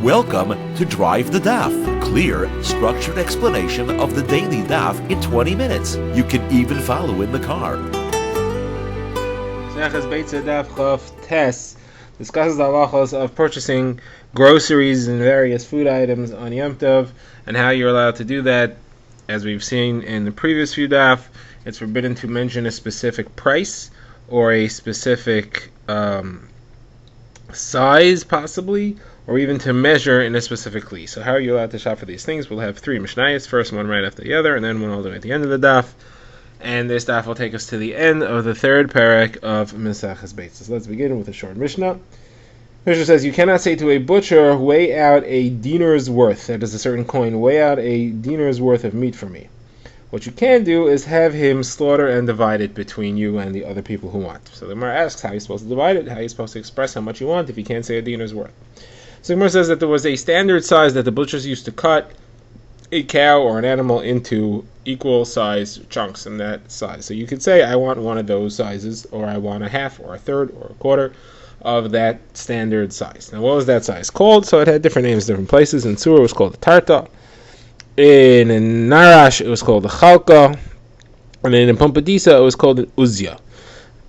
Welcome to Drive the Daf, clear, structured explanation of the daily daf in 20 minutes. You can even follow in the car. Beitzah Daf discusses the halachos of purchasing groceries and various food items on Yom Tov and how you're allowed to do that. As we've seen in the previous few daf, it's forbidden to mention a specific price or a specific size, possibly, or even to measure in a specific kli. So how are you allowed to shop for these things? We'll have three mishnayos, first one right after the other, and then one all the way at the end of the daf. And this daf will take us to the end of the third parak of Maseches Beitzah. So let's begin with a short mishnah. Mishnah says, you cannot say to a butcher, weigh out a dinar's worth, that is a certain coin, weigh out a dinar's worth of meat for me. What you can do is have him slaughter and divide it between you and the other people who want. So the Gemara asks, how are you supposed to divide it? How are you supposed to express how much you want if you can't say a dinar's worth? So the Gemara says that there was a standard size that the butchers used to cut a cow or an animal into equal size chunks in that size. So you could say, I want one of those sizes, or I want a half, or a third, or a quarter of that standard size. Now, what was that size called? So it had different names in different places. In Surah, it was called a tarta. In Narash, it was called a chalka. And then in Pompadisa, it was called an uzya.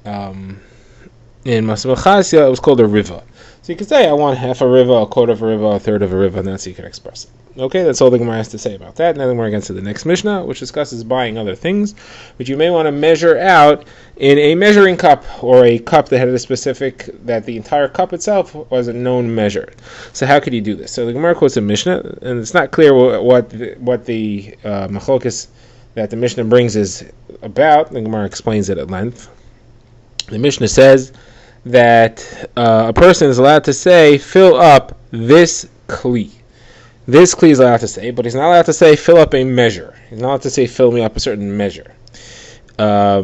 In Masmachasya, it was called a riva. So you could say, I want half a riva, a quarter of a riva, a third of a riva, and that's how you can express it. Okay, that's all the Gemara has to say about that. Now the Gemara gets to the next Mishnah, which discusses buying other things, which you may want to measure out in a measuring cup, or a cup that had a specific, that the entire cup itself was a known measure. So how could you do this? So the Gemara quotes a Mishnah, and it's not clear what the machlokes that the Mishnah brings is about. The Gemara explains it at length. The Mishnah says that a person is allowed to say, fill up this kli. This kli is allowed to say, but he's not allowed to say, fill up a measure. He's not allowed to say, fill me up a certain measure. Now,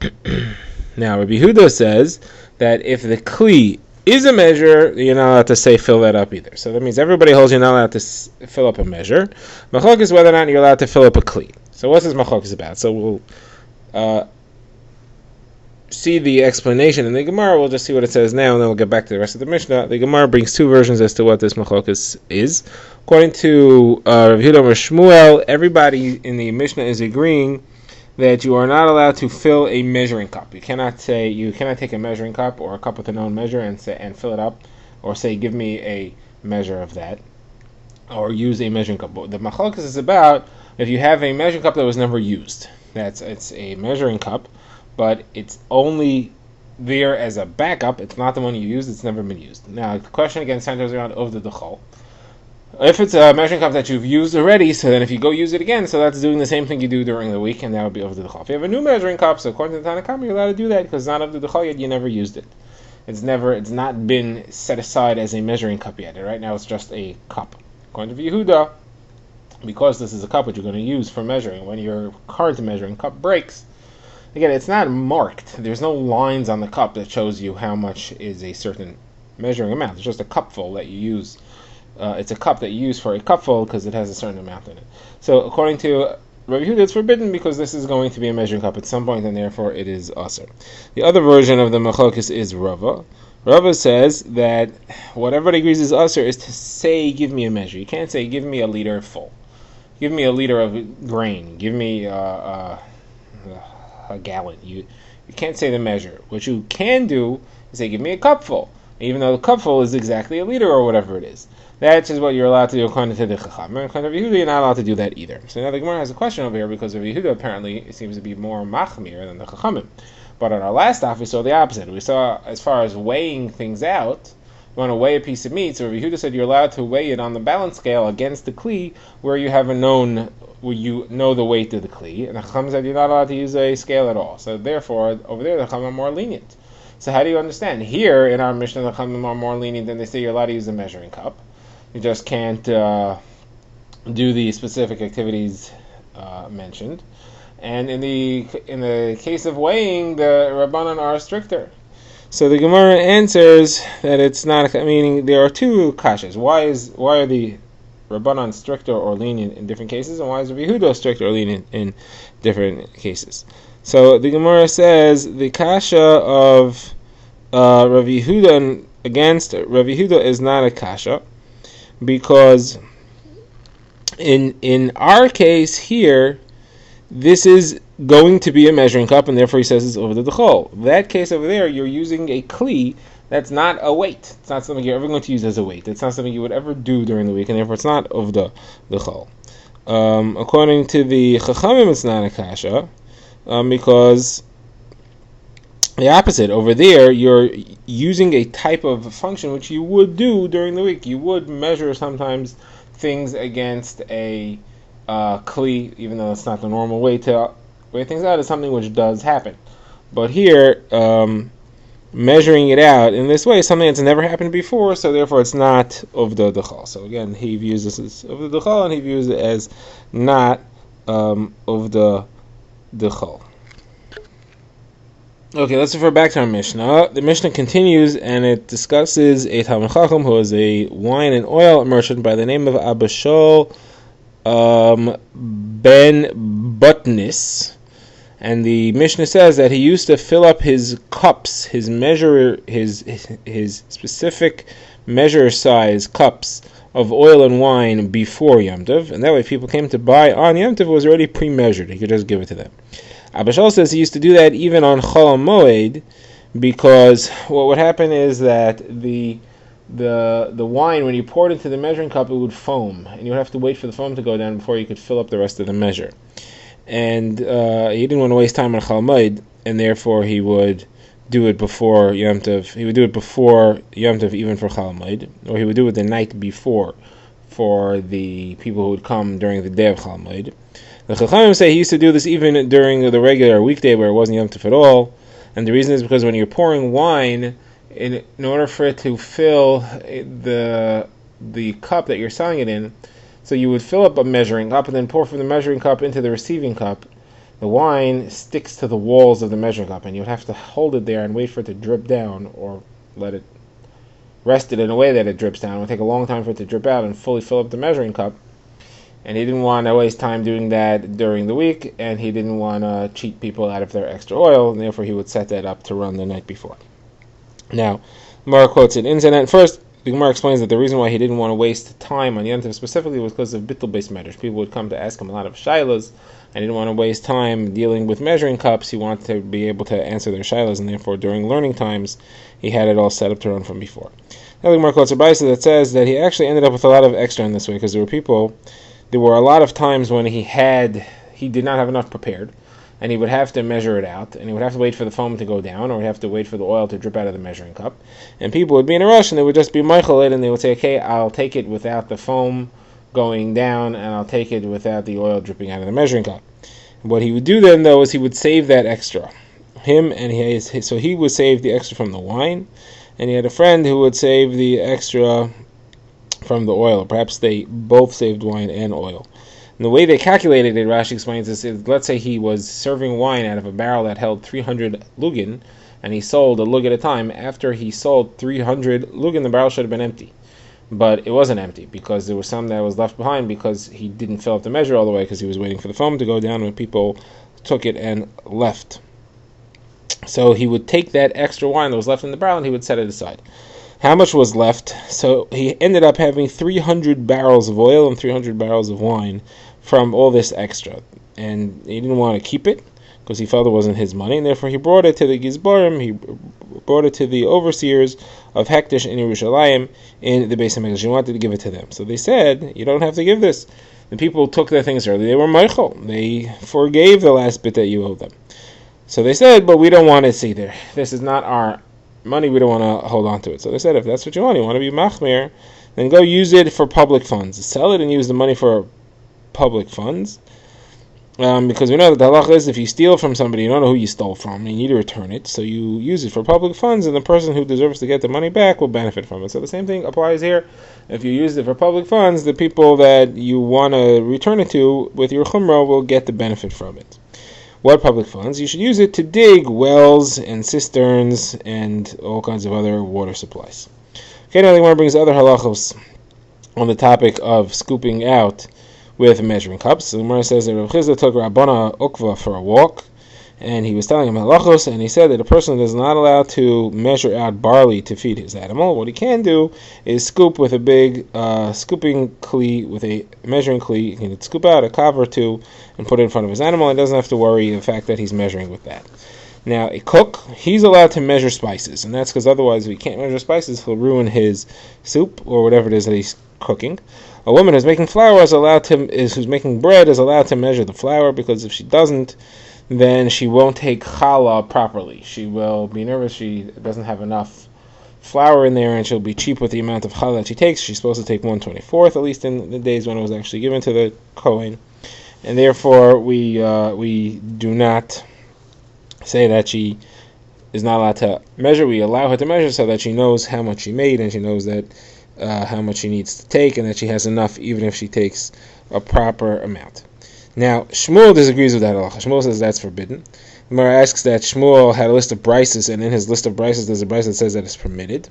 Rabbi Yehuda says that if the kli is a measure, you're not allowed to say, fill that up either. So that means everybody holds you're not allowed to fill up a measure. Machlok is whether or not you're allowed to fill up a kli. So what's this machlok is about? So we'll see the explanation in the Gemara. We'll just see what it says now, and then we'll get back to the rest of the Mishnah. The Gemara brings two versions as to what this machlokas is. According to Rav Yehuda or Shmuel, everybody in the Mishnah is agreeing that you are not allowed to fill a measuring cup. You cannot take a measuring cup or a cup with a known measure and fill it up, or say, give me a measure of that, or use a measuring cup. But the machlokas is about if you have a measuring cup that was never used. It's a measuring cup, but it's only there as a backup. It's not the one you used. It's never been used. Now, the question again centers around of the dechol. If it's a measuring cup that you've used already, so then if you go use it again, so that's doing the same thing you do during the week, and that would be of the dechol. If you have a new measuring cup, so according to the Tanna Kama, you're allowed to do that because it's not of the dechol yet. You never used it. It's not been set aside as a measuring cup yet. Right now, it's just a cup. According to Yehuda, because this is a cup that you're going to use for measuring, when your current measuring cup breaks, again, it's not marked. There's no lines on the cup that shows you how much is a certain measuring amount. It's just a cupful that you use. It's a cup that you use for a cupful because it has a certain amount in it. So according to Rabbi Yehuda, it's forbidden because this is going to be a measuring cup at some point, and therefore it is asur. The other version of the machlokes is Rava. Rava says that what everybody agrees is asur is to say, give me a measure. You can't say, give me a liter full. Give me a liter of grain. Give me a gallon. You can't say the measure. What you can do is say, give me a cupful, even though the cupful is exactly a liter or whatever it is. That is what you're allowed to do according to the Chacham. According to Yehuda, you're not allowed to do that either. So now the Gemara has a question over here because of Yehuda apparently it seems to be more machmir than the Chachamim. But on our last daf we saw the opposite. We saw as far as weighing things out, you want to weigh a piece of meat. So Yehuda said you're allowed to weigh it on the balance scale against the kli where you have where you know the weight of the kli, and the Chacham said you're not allowed to use a scale at all. So therefore, over there, the Chacham are more lenient. So how do you understand? Here, in our Mishnah, the Chacham are more lenient than they say you're allowed to use a measuring cup. You just can't do the specific activities mentioned. And in the case of weighing, the Rabbanan are stricter. So the Gemara answers that it's not, meaning there are two kashas. Why are the Rabbanan stricter or lenient in different cases, and why is Rabbi Yehuda stricter or lenient in different cases? So the Gemara says the kasha of Rabbi Yehuda against Rav Yehuda is not a kasha, because in our case here, this is going to be a measuring cup, and therefore he says it's over the dechol. That case over there, you're using a kli that's not a weight. It's not something you're ever going to use as a weight. It's not something you would ever do during the week, and therefore it's not over the dechol. According to the Chachamim, it's not a kasha, because the opposite. Over there, you're using a type of function which you would do during the week. You would measure sometimes things against a kli, even though it's not the normal way to weigh things out. Is something which does happen. But here, measuring it out in this way is something that's never happened before, so therefore it's not of the dechal. So again, he views this as of the dechal, and he views it as not of the dechal. Okay, let's refer back to our Mishnah. The Mishnah continues, and it discusses a Talmid Chacham who is a wine and oil merchant by the name of Abishol ben Butnis. And the Mishnah says that he used to fill up his cups, his specific measure size cups of oil and wine before Yom Tov, and that way people came to buy on Yom Tov, it was already pre-measured. He could just give it to them. Abishol says he used to do that even on Chol HaMoed, because what would happen is that the wine, when you poured into the measuring cup, it would foam, and you would have to wait for the foam to go down before you could fill up the rest of the measure. And he didn't want to waste time on Chol HaMoed, and therefore he would do it before Yom Tov. He would do it before Yom Tov, even for Chol HaMoed, or he would do it the night before for the people who would come during the day of Chol HaMoed. The Chachamim say he used to do this even during the regular weekday where it wasn't Yom Tov at all, and the reason is because when you're pouring wine, in order for it to fill the cup that you're selling it in, so you would fill up a measuring cup and then pour from the measuring cup into the receiving cup. The wine sticks to the walls of the measuring cup, and you would have to hold it there and wait for it to drip down, or let it rest it in a way that it drips down. It would take a long time for it to drip out and fully fill up the measuring cup. And he didn't want to waste time doing that during the week, and he didn't want to cheat people out of their extra oil, and therefore he would set that up to run the night before. Now, Gemara quotes it ins and outs. First, the Gemara explains that the reason why he didn't want to waste time on Yom Tov specifically was because of bittul-based matters. People would come to ask him a lot of shaylas, and he didn't want to waste time dealing with measuring cups. He wanted to be able to answer their shaylas, and therefore during learning times, he had it all set up to run from before. Now, the Gemara quotes a Beitzah that says that he actually ended up with a lot of extra in this way, because there were a lot of times when he did not have enough prepared, and he would have to measure it out, and he would have to wait for the foam to go down, or he'd have to wait for the oil to drip out of the measuring cup, and people would be in a rush, and they would just be meichel it, and they would say, okay, I'll take it without the foam going down, and I'll take it without the oil dripping out of the measuring cup. What he would do then, though, is he would save that extra. So he would save the extra from the wine, and he had a friend who would save the extra from the oil. Perhaps they both saved wine and oil. And the way they calculated it, Rashi explains this, is let's say he was serving wine out of a barrel that held 300 lugin, and he sold a lug at a time. After he sold 300 lugin, the barrel should have been empty. But it wasn't empty, because there was some that was left behind because he didn't fill up the measure all the way, because he was waiting for the foam to go down when people took it and left. So he would take that extra wine that was left in the barrel and he would set it aside. How much was left? So he ended up having 300 barrels of oil and 300 barrels of wine from all this extra. And he didn't want to keep it because he felt it wasn't his money, and therefore he brought it to the Gizbarim, he brought it to the overseers of Hekdesh in Yerushalayim in the Beis HaMikdash. He wanted to give it to them. So they said, you don't have to give this. The people took their things early. They were meichel. They forgave the last bit that you owed them. So they said, but we don't want it either. This is not our money. We don't want to hold on to it. So they said, if that's what you want to be machmir, then go use it for public funds. Sell it and use the money for public funds. Because we know that the halacha is if you steal from somebody, you don't know who you stole from, and you need to return it. So you use it for public funds, and the person who deserves to get the money back will benefit from it. So the same thing applies here. If you use it for public funds, the people that you want to return it to with your chumrah will get the benefit from it. What public funds? You should use it to dig wells and cisterns and all kinds of other water supplies. Okay, now the Gemara brings other halachos on the topic of scooping out with measuring cups. So the Gemara says that Rav Chizda took Rabbana Ukva for a walk, And he was telling him halachos, and he said that a person is not allowed to measure out barley to feed his animal. What he can do is scoop with a big scooping kli, with a measuring kli. He can scoop out a kav or two and put it in front of his animal, and doesn't have to worry the fact that he's measuring with that. Now, a cook, he's allowed to measure spices, and that's because otherwise, if he can't measure spices, he'll ruin his soup or whatever it is that he's cooking. A woman who's making flour who's making bread is allowed to measure the flour, because if she doesn't, then she won't take challah properly. She will be nervous she doesn't have enough flour in there, and she'll be cheap with the amount of challah that she takes. She's supposed to take 1/24th, at least in the days when it was actually given to the Kohen. And therefore, we do not say that she is not allowed to measure. We allow her to measure so that she knows how much she made, and she knows that how much she needs to take, and that she has enough even if she takes a proper amount. Now, Shmuel disagrees with that halacha. Shmuel says that's forbidden. The Gemara asks that Shmuel had a list of brises, and in his list of brises there's a brise that says that it's permitted.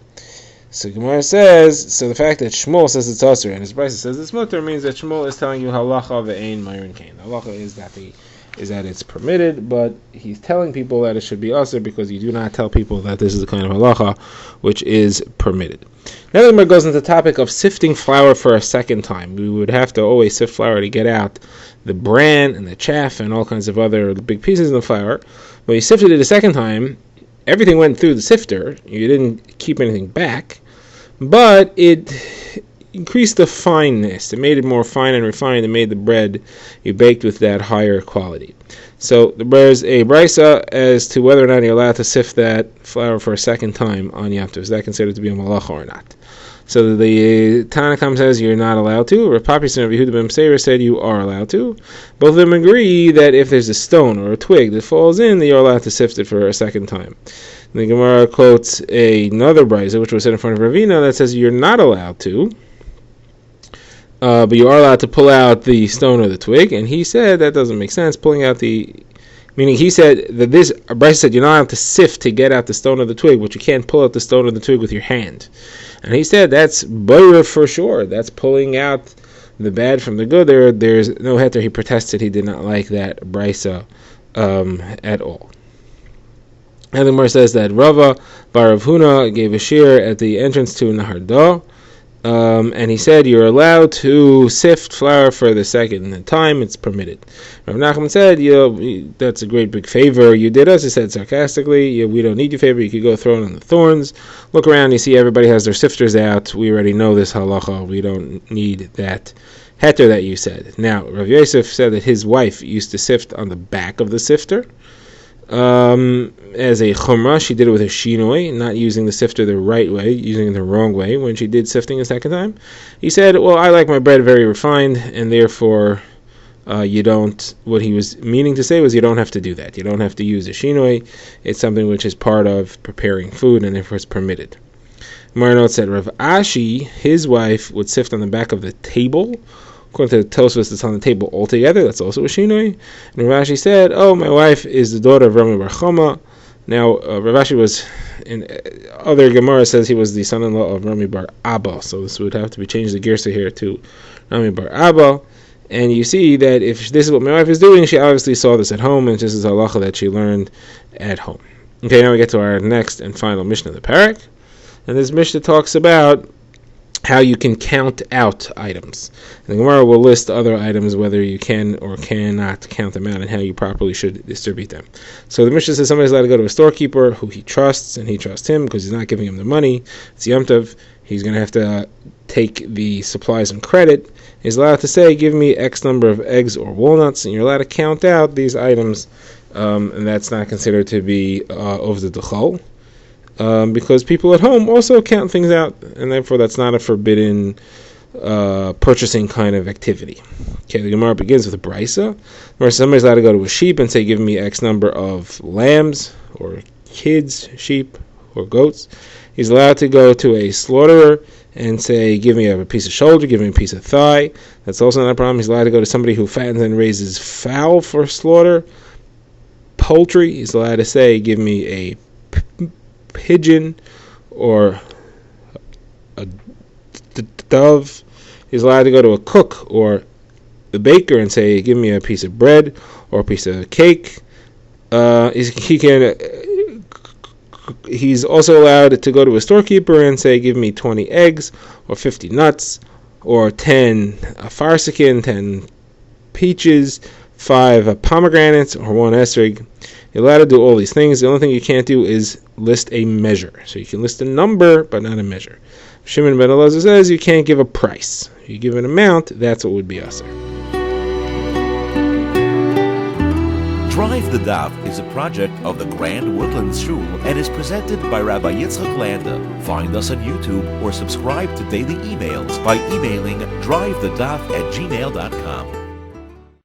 So Gemara says, so the fact that Shmuel says it's usher and his brise says it's mutter means that Shmuel is telling you halacha ve'ein mayrin kain. Halacha is that it's permitted, but he's telling people that it should be usher because you do not tell people that this is the kind of halacha which is permitted. Now the Gemara goes into the topic of sifting flour for a second time. We would have to always sift flour to get out the bran and the chaff and all kinds of other big pieces of the flour. When you sifted it a second time, everything went through the sifter. You didn't keep anything back, but it increased the fineness. It made it more fine and refined. It made the bread you baked with that higher quality. So there's a brisa as to whether or not you're allowed to sift that flour for a second time on Yom Tov. Is that considered to be a malacha or not? So the Tanakam says you're not allowed to. Rav Papi and Rav Yehuda ben Meseir said you are allowed to. Both of them agree that if there's a stone or a twig that falls in, that you're allowed to sift it for a second time. And the Gemara quotes another brisa, which was said in front of Ravina, that says you're not allowed to, but you are allowed to pull out the stone or the twig. And he said that doesn't make sense. Meaning he said that this brisa said you're not allowed to sift to get out the stone or the twig, but you can't pull out the stone or the twig with your hand. And he said that's boira for sure. That's pulling out the bad from the good. There's no heter. He protested. He did not like that brisa at all. And the Gemara says that Rava bar Rav Huna gave a shir at the entrance to Nahar Da, and he said you're allowed to sift flour for the second time. It's permitted. Rav Nachman said, that's a great big favor you did us. He said sarcastically, we don't need your favor. You could go throw it on the thorns. Look around, you see everybody has their sifters out. We already know this halacha. We don't need that heter that you said. Now, Rav Yosef said that his wife used to sift on the back of the sifter. As a chumrah, she did it with a shinoi, not using the sifter the right way, using it the wrong way when she did sifting a second time. He said, well, I like my bread very refined, and therefore what he was meaning to say was you don't have to do that. You don't have to use a shinoi. It's something which is part of preparing food, and therefore it's permitted. Marinot said Rav Ashi, his wife, would sift on the back of the table. According to the Tosfos, it's on the table altogether. That's also a shinoi. And Rav Ashi said, my wife is the daughter of Rami Bar Chama. Now, Rav Ashi was, in other Gemara says he was the son-in-law of Rami Bar Abba. So this would have to be changed the girsa here to Rami Bar Abba. And you see that if this is what my wife is doing, she obviously saw this at home, and this is a halacha that she learned at home. Okay, now we get to our next and final Mishnah, the Parak. And this Mishnah talks about how you can count out items. And the Gemara will list other items, whether you can or cannot count them out, and how you properly should distribute them. So the Mishnah says somebody's allowed to go to a storekeeper who he trusts, and he trusts him because he's not giving him the money. It's Yom Tov. He's going to have to take the supplies on credit. He's allowed to say, give me X number of eggs or walnuts, and you're allowed to count out these items, and that's not considered to be over the dechol. Because people at home also count things out, and therefore that's not a forbidden purchasing kind of activity. Okay, the Gemara begins with a brisa, where somebody's allowed to go to a sheep and say, give me X number of lambs, or kids, sheep, or goats. He's allowed to go to a slaughterer and say, give me a piece of shoulder, give me a piece of thigh. That's also not a problem. He's allowed to go to somebody who fattens and raises fowl for slaughter. Poultry, he's allowed to say, give me a pigeon or a dove. He's allowed to go to a cook or the baker and say, give me a piece of bread or a piece of cake. He's also allowed to go to a storekeeper and say, give me 20 eggs, or 50 nuts, or 10 farsakin, 10 peaches, 5 pomegranates, or 1 esrog. You're allowed to do all these things. The only thing you can't do is list a measure. So you can list a number, but not a measure. Shimon ben Elazar says you can't give a price. If you give an amount, that's what would be aser. Drive the Daf is a project of the Grand Woodlands Shul and is presented by Rabbi Yitzchak Landa. Find us on YouTube or subscribe to daily emails by emailing drivethedaf@gmail.com.